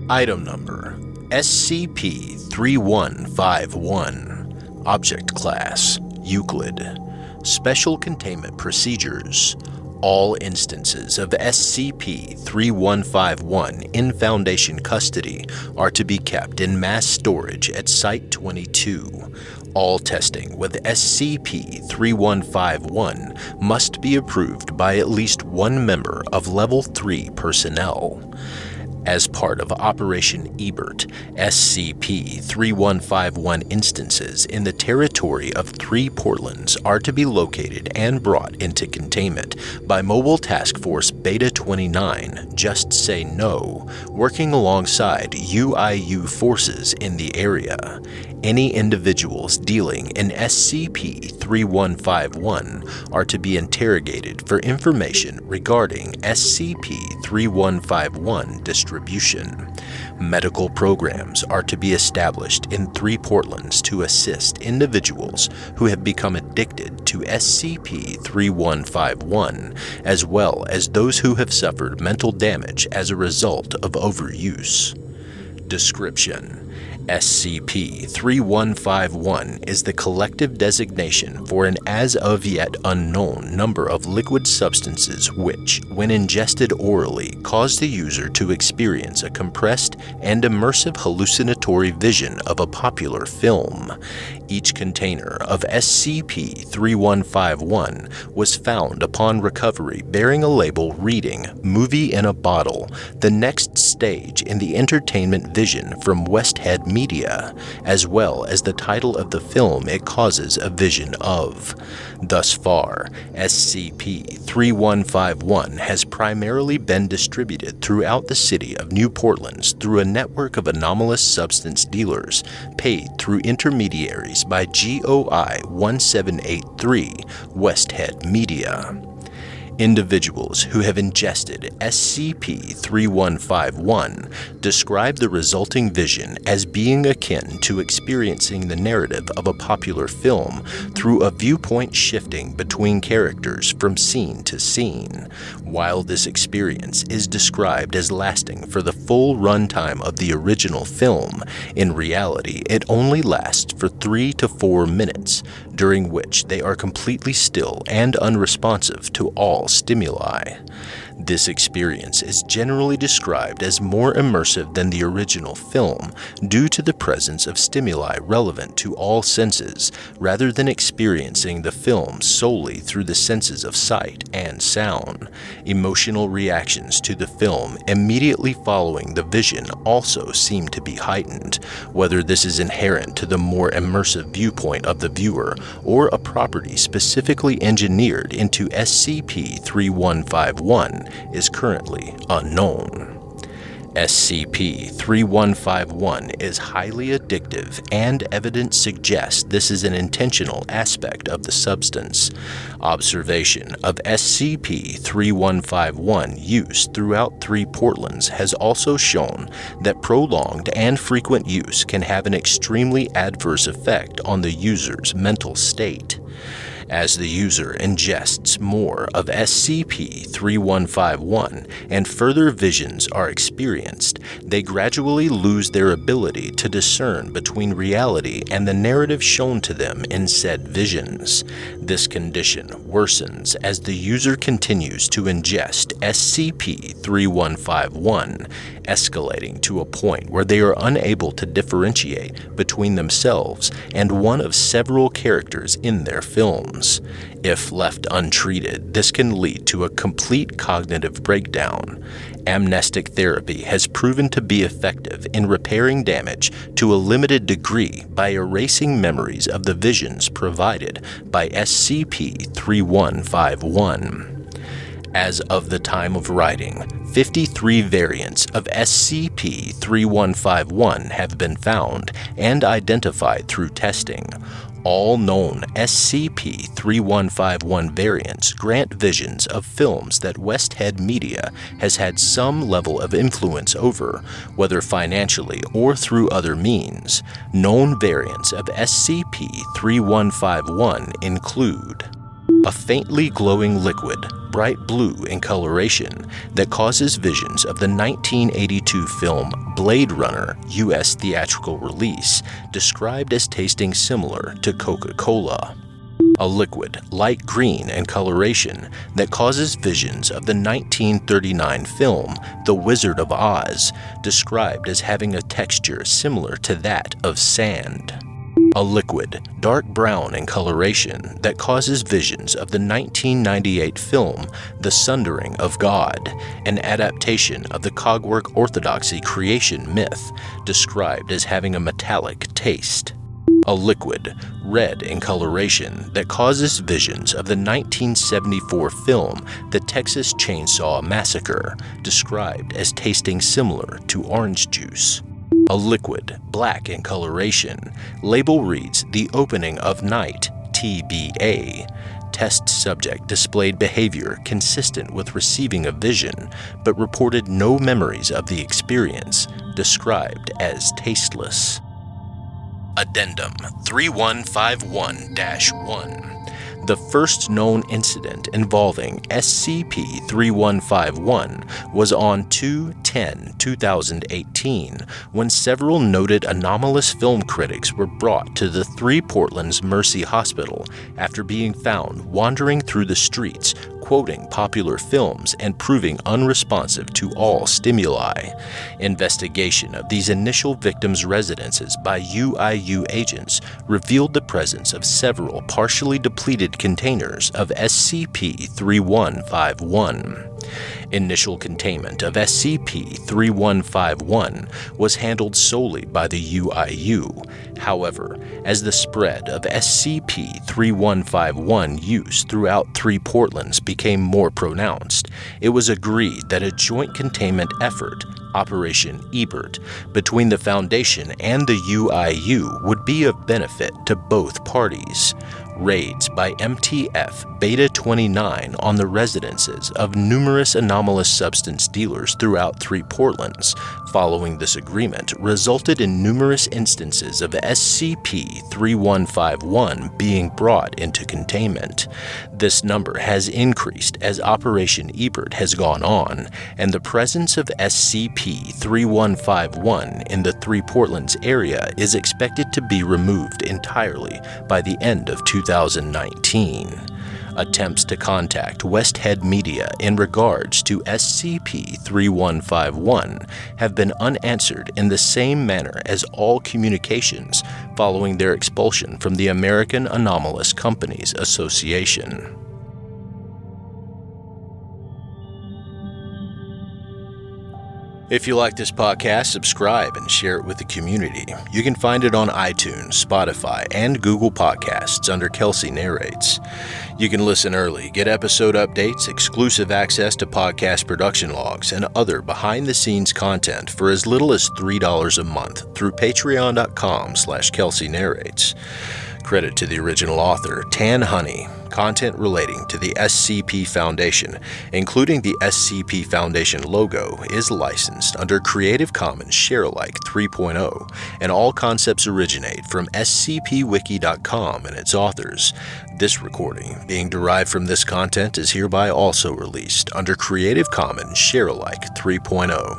Item Number SCP-3151. Object Class Euclid. Special Containment Procedures. All instances of SCP-3151 in Foundation custody are to be kept in mass storage at Site-22. All testing with SCP-3151 must be approved by at least one member of Level 3 personnel. As part of Operation Ebert, SCP-3151 instances in the territory of 3 Portlands are to be located and brought into containment by Mobile Task Force Beta-29, Just Say No, working alongside UIU forces in the area. Any individuals dealing in SCP-3151 are to be interrogated for information regarding SCP-3151 distribution. Medical programs are to be established in 3 Portlands to assist individuals who have become addicted to SCP-3151, as well as those who have suffered mental damage as a result of overuse. Description: SCP-3151 is the collective designation for an as-of-yet unknown number of liquid substances which, when ingested orally, cause the user to experience a compressed and immersive hallucinatory vision of a popular film. Each container of SCP-3151 was found upon recovery bearing a label reading "Movie in a Bottle," the next stage in the entertainment vision from Westhead Media, as well as the title of the film it causes a vision of. Thus far, SCP-3151 has primarily been distributed throughout the city of New Portlands through a network of anomalous substance dealers paid through intermediaries by GOI 1783 Westhead Media. Individuals who have ingested SCP-3151 describe the resulting vision as being akin to experiencing the narrative of a popular film through a viewpoint shifting between characters from scene to scene. While this experience is described as lasting for the full runtime of the original film, in reality it only lasts for 3 to 4 minutes, during which they are completely still and unresponsive to all stimuli. This experience is generally described as more immersive than the original film due to the presence of stimuli relevant to all senses, rather than experiencing the film solely through the senses of sight and sound. Emotional reactions to the film immediately following the vision also seem to be heightened, whether this is inherent to the more immersive viewpoint of the viewer or a property specifically engineered into SCP-3151 is currently unknown. SCP-3151 is highly addictive, and evidence suggests this is an intentional aspect of the substance. Observation of SCP-3151 use throughout 3 Portlands has also shown that prolonged and frequent use can have an extremely adverse effect on the user's mental state. As the user ingests more of SCP-3151 and further visions are experienced, they gradually lose their ability to discern between reality and the narrative shown to them in said visions. This condition worsens as the user continues to ingest SCP-3151, escalating to a point where they are unable to differentiate between themselves and one of several characters in their films. If left untreated, this can lead to a complete cognitive breakdown. Amnestic therapy has proven to be effective in repairing damage to a limited degree by erasing memories of the visions provided by SCP-3151. As of the time of writing, 53 variants of SCP-3151 have been found and identified through testing. All known SCP-3151 variants grant visions of films that Westhead Media has had some level of influence over, whether financially or through other means. Known variants of SCP-3151 include a faintly glowing liquid, bright blue in coloration, that causes visions of the 1982 film Blade Runner U.S. theatrical release, described as tasting similar to Coca-Cola. A liquid, light green in coloration, that causes visions of the 1939 film The Wizard of Oz, described as having a texture similar to that of sand. A liquid, dark brown in coloration, that causes visions of the 1998 film The Sundering of God, an adaptation of the Cogwork Orthodoxy creation myth, described as having a metallic taste. A liquid, red in coloration, that causes visions of the 1974 film The Texas Chainsaw Massacre, described as tasting similar to orange juice. A liquid, black in coloration. Label reads The Opening of Night, TBA. Test subject displayed behavior consistent with receiving a vision, but reported no memories of the experience, described as tasteless. Addendum 3151-1. The first known incident involving SCP-3151 was on 2/10/2018 when several noted anomalous film critics were brought to the 3 Portland's Mercy Hospital after being found wandering through the streets, quoting popular films and proving unresponsive to all stimuli. Investigation of these initial victims' residences by UIU agents revealed the presence of several partially depleted containers of SCP-3151. Initial containment of SCP-3151 was handled solely by the UIU. However, as the spread of SCP-3151 use throughout 3 Portlands became more pronounced, it was agreed that a joint containment effort, Operation Ebert, between the Foundation and the UIU would be of benefit to both parties. Raids by MTF Beta 29 on the residences of numerous anomalous substance dealers throughout 3 Portlands following this agreement resulted in numerous instances of SCP-3151 being brought into containment. This number has increased as Operation Ebert has gone on, and the presence of SCP-3151 in the 3 Portlands area is expected to be removed entirely by the end of 2019. Attempts to contact Westhead Media in regards to SCP-3151 have been unanswered in the same manner as all communications following their expulsion from the American Anomalous Companies Association. If you like this podcast, subscribe and share it with the community. You can find it on iTunes, Spotify, and Google Podcasts under Kelsey Narrates. You can listen early, get episode updates, exclusive access to podcast production logs, and other behind-the-scenes content for as little as $3 a month through patreon.com/Kelsey Narrates. Credit to the original author, Tan Honey. Content relating to the SCP Foundation, including the SCP Foundation logo, is licensed under Creative Commons Sharealike 3.0, and all concepts originate from scpwiki.com and its authors. This recording, being derived from this content, is hereby also released under Creative Commons Sharealike 3.0.